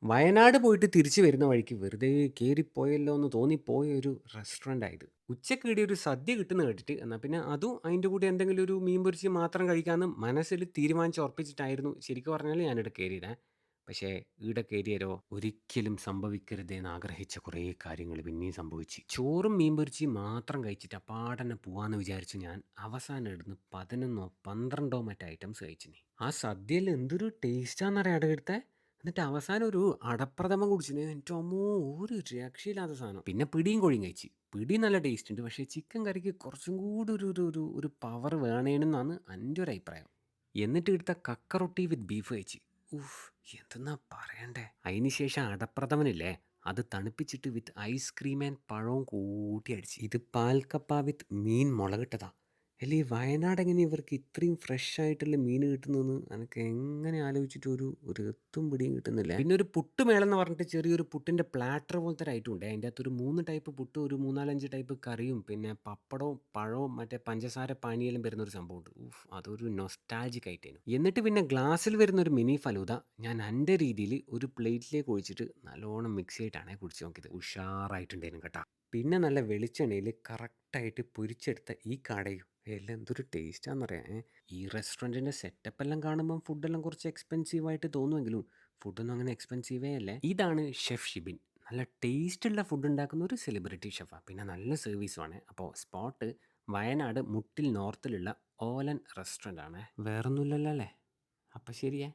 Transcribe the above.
വയനാട് പോയിട്ട് തിരിച്ചു വരുന്ന വഴിക്ക് വെറുതെ കേറിപ്പോയല്ലോ എന്ന് തോന്നിപ്പോയ ഒരു റെസ്റ്റോറൻ്റായത്. ഉച്ചക്ക് ഈടെ ഒരു സദ്യ കിട്ടുന്ന കേട്ടിട്ട് എന്നാ പിന്നെ അതും അതിൻ്റെ കൂടെ എന്തെങ്കിലും ഒരു മീൻ പൊരിച്ച് മാത്രം കഴിക്കാമെന്ന് മനസ്സിൽ തീരുമാനിച്ചുറപ്പിച്ചിട്ടായിരുന്നു ശരിക്കും പറഞ്ഞാൽ ഞാനിവിടെ കയറിയതേ. പക്ഷേ ഈടെ കയറിയാലോ ഒരിക്കലും സംഭവിക്കരുതെന്ന് ആഗ്രഹിച്ച കുറേ കാര്യങ്ങൾ പിന്നെയും സംഭവിച്ചു. ചോറും മീൻ പൊരിച്ച് മാത്രം കഴിച്ചിട്ട് അപ്പാടന്നെ പോവാന്ന് വിചാരിച്ച് ഞാൻ അവസാനം ഇടുന്ന് 11 12 മറ്റേ ഐറ്റംസ് കഴിച്ചിനി. ആ സദ്യയിൽ എന്തൊരു ടേസ്റ്റാന്നറിയാം അടുത്തെ. എന്നിട്ട് അവസാനം ഒരു അടപ്രഥമൻ കുടിച്ചിന്. എൻ്റെ അമ്മോ! ഒരു രക്ഷയില്ലാത്ത സാധനം. പിന്നെ പിടിയും കോഴിയും കഴിച്ച്. പിടി നല്ല ടേസ്റ്റ് ഉണ്ട്. പക്ഷേ ചിക്കൻ കറിക്ക് കുറച്ചും കൂടി ഒരു പവർ വേണേനെന്നാണ് എൻ്റെ ഒരു അഭിപ്രായം. എന്നിട്ട് എടുത്ത കക്ക റൊട്ടി വിത്ത് ബീഫ് കഴിച്ച്. ഉഫ്! എന്തെന്നാ പറയണ്ടേ. അതിന് ശേഷം അടപ്രഥമനില്ലേ അത് തണുപ്പിച്ചിട്ട് വിത്ത് ഐസ്ക്രീം ആൻഡ് പഴവും കൂട്ടി അടിച്ച്. ഇത് പാൽക്കപ്പ വിത്ത് മീൻ മുളകിട്ടതാ. അല്ല ഈ വയനാട് എങ്ങനെ ഇവർക്ക് ഇത്രയും ഫ്രഷ് ആയിട്ടുള്ള മീൻ കിട്ടുന്നതെന്ന് എനിക്ക് എങ്ങനെ ആലോചിച്ചിട്ട് ഒരു എത്തും പിടിയും കിട്ടുന്നില്ല. പിന്നെ ഒരു പുട്ട് മേളെന്ന് പറഞ്ഞിട്ട് ചെറിയൊരു പുട്ടിൻ്റെ പ്ലാറ്റർ പോലത്തെ ഒരു ഐറ്റം ഉണ്ട്. അതിൻ്റെ അകത്ത് ഒരു 3 ടൈപ്പ് പുട്ടും ഒരു 3, 4, 5 ടൈപ്പ് കറിയും പിന്നെ പപ്പടവും പഴവും മറ്റേ പഞ്ചസാര പാനീയെല്ലാം വരുന്ന ഒരു സംഭവമുണ്ട്. ഉഫ്! അതൊരു നൊസ്റ്റാൾജിക് ആയിട്ടേനു. എന്നിട്ട് പിന്നെ ഗ്ലാസ്സിൽ വരുന്ന ഒരു മിനി ഫലൂദ ഞാൻ എൻ്റെ രീതിയിൽ ഒരു പ്ലേറ്റിലേക്ക് ഒഴിച്ചിട്ട് നല്ലോണം മിക്സ് ചെയ്തിട്ടാണ് കുടിച്ച് നോക്കിയത്. ഉഷാറായിട്ടുണ്ടായിരുന്നു കേട്ടോ. പിന്നെ നല്ല വെളിച്ചെണ്ണയിൽ കറക്റ്റായിട്ട് പൊരിച്ചെടുത്ത ഈ കടയും എല്ലാം എന്തൊരു ടേസ്റ്റാണെന്നറിയാം. ഈ റെസ്റ്റോറൻറ്റിൻ്റെ സെറ്റപ്പ് എല്ലാം കാണുമ്പം ഫുഡെല്ലാം കുറച്ച് എക്സ്പെൻസീവായിട്ട് തോന്നുമെങ്കിലും ഫുഡൊന്നും അങ്ങനെ എക്സ്പെൻസീവേ അല്ല. ഇതാണ് ഷെഫ് ഷിബിൻ. നല്ല ടേസ്റ്റുള്ള ഫുഡ് ഉണ്ടാക്കുന്ന ഒരു സെലിബ്രിറ്റി ഷെഫാണ്. പിന്നെ നല്ല സർവീസുമാണ്. അപ്പോൾ സ്പോട്ട് വയനാട് മുട്ടിൽ നോർത്തിലുള്ള ഓലൻ റെസ്റ്റോറൻ്റ് ആണ്. വേറൊന്നുമില്ലല്ലോ അല്ലേ? അപ്പം ശരിയേ.